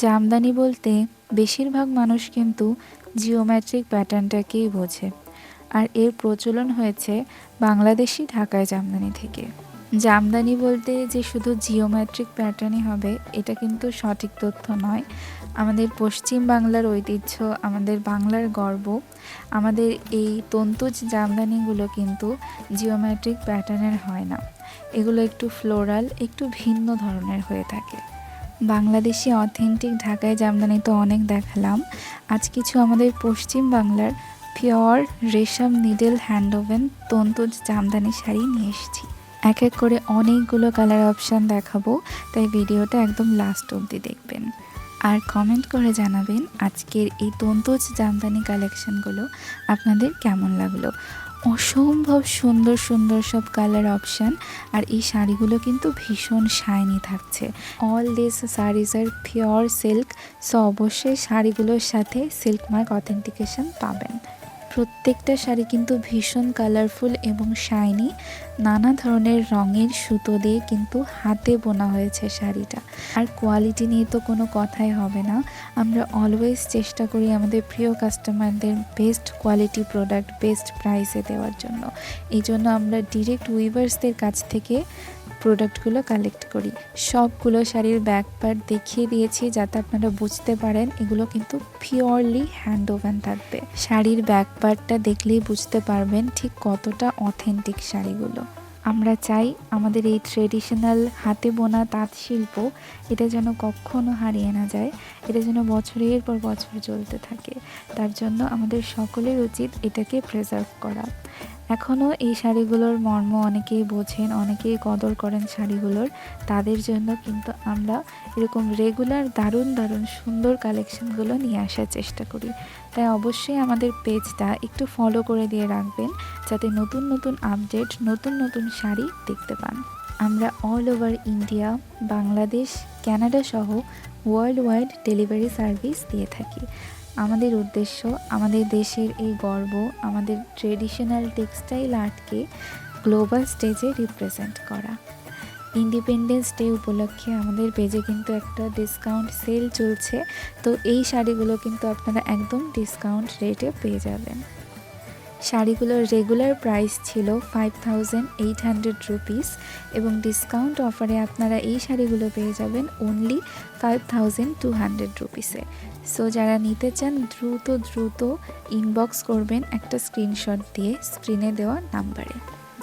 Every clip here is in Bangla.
জামদানি বলতে বেশিরভাগ মানুষ কিন্তু জিওমেট্রিক প্যাটার্নটাকেই বোঝে, আর এর প্রচলন হয়েছে বাংলাদেশি ঢাকায় জামদানি থেকে। জামদানি বলতে যে শুধু জিওমেট্রিক প্যাটার্নই হবে এটা কিন্তু সঠিক তথ্য নয়। আমাদের পশ্চিম বাংলার ঐতিহ্য, আমাদের বাংলার গর্ব, আমাদের এই তন্তুজ জামদানিগুলো কিন্তু জিওমেট্রিক প্যাটার্নের হয় না। এগুলো একটু ফ্লোরাল, একটু ভিন্ন ধরনের হয়ে থাকে। বাংলাদেশি অথেন্টিক ঢাকায় জামদানি তো অনেক দেখালাম, আজ কিছু আমাদের পশ্চিম বাংলার পিওর রেশম নিডেল হ্যান্ড ওভেন তন্তুজ জামদানি শাড়ি নিয়ে এসেছি। এক এক করে অনেকগুলো কালার অপশান দেখাবো, তাই ভিডিওটা একদম লাস্ট অবধি দেখবেন। আর কমেন্ট করে জানাবেন আজকের এই তন্তুজ জামদানি কালেকশানগুলো আপনাদের কেমন লাগলো। অসম্ভব সুন্দর সুন্দর সব কালার অপশান, আর এই শাড়িগুলো কিন্তু ভীষণ শাইনি থাকছে। All this saris are pure silk, so অবশ্যই শাড়িগুলোর সাথে সিল্ক মার্ক অথেন্টিকেশন পাবেন। প্রত্যেকটা শাড়ি কিন্তু ভীষণ কালারফুল এবং শাইনি, নানা ধরনের রঙের সুতো দিয়ে কিন্তু হাতে বোনা হয়েছে শাড়িটা। আর কোয়ালিটি নিয়ে তো কোনো কথাই হবে না, আমরা অলওয়েজ চেষ্টা করি আমাদের প্রিয় কাস্টমারদের বেস্ট কোয়ালিটি প্রোডাক্ট বেস্ট প্রাইসে দেওয়ার জন্য। এই জন্য আমরা ডিরেক্ট উইভার্সদের কাছ থেকে প্রোডাক্টগুলো কালেক্ট করি। সবগুলো শাড়ির ব্যাক পার্ট দেখিয়ে দিয়েছি যাতে আপনারা বুঝতে পারেন এগুলো কিন্তু পিওরলি হ্যান্ড ওভেন থাকবে। শাড়ির ব্যাক পার্টটা দেখলেই বুঝতে পারবেন ঠিক কতটা অথেন্টিক শাড়িগুলো। আমরা চাই আমাদের এই ট্রেডিশনাল হাতে বোনা তাঁত শিল্প এটা যেন কখনো হারিয়ে না যায়, এটা যেন বছরের পর বছর চলতে থাকে। তার জন্য আমাদের সকলের উচিত এটাকে প্রিজার্ভ করা। এখনও এই শাড়িগুলোর মর্ম অনেকেই বোঝেন, অনেকেই কদর করেন শাড়িগুলোর, তাদের জন্য কিন্তু আমরা এরকম রেগুলার দারুণ দারুণ সুন্দর কালেকশনগুলো নিয়ে আসার চেষ্টা করি। তাই অবশ্যই আমাদের পেজটা একটু ফলো করে দিয়ে রাখবেন যাতে নতুন নতুন আপডেট, নতুন নতুন শাড়ি দেখতে পান। আমরা all over India, Bangladesh, Canada সহ ওয়ার্ল্ড ওয়াইড ডেলিভারি সার্ভিস দিয়ে থাকি। আমাদের উদ্দেশ্য আমাদের দেশের এই গর্ব, আমাদের ট্রেডিশনাল টেক্সটাইল আর্টকে গ্লোবাল স্টেজে রিপ্রেজেন্ট করা। ইন্ডিপেন্ডেন্স ডে উপলক্ষে আমাদের পেজে কিন্তু একটা ডিসকাউন্ট সেল চলছে, তো এই শাড়িগুলো কিন্তু আপনারা একদম ডিসকাউন্ট রেটে পেয়ে যাবেন। শাড়িগুলোর রেগুলার প্রাইস ছিল 5800 রুপিস এবং ডিসকাউন্ট অফারে আপনারা এই শাড়িগুলো পেয়ে যাবেন অনলি 5200 রুপিসে। সো যারা নিতে চান দ্রুত দ্রুত ইনবক্স করবেন একটা স্ক্রিনশট দিয়ে স্ক্রিনে দেওয়া নাম্বারে।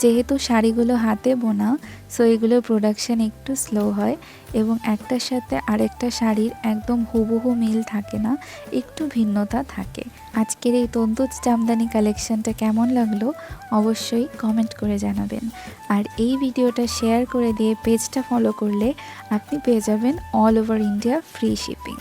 যেহেতু শাড়িগুলো হাতে বোনা, সো এগুলোর প্রোডাকশান একটু স্লো হয় এবং একটার সাথে আরেকটা শাড়ির একদম হুবহু মিল থাকে না, একটু ভিন্নতা থাকে। আজকের এই তন্তুজ জামদানি কালেকশানটা কেমন লাগলো অবশ্যই কমেন্ট করে জানাবেন। আর এই ভিডিওটা শেয়ার করে দিয়ে পেজটা ফলো করলে আপনি পেয়ে যাবেন all over India free shipping.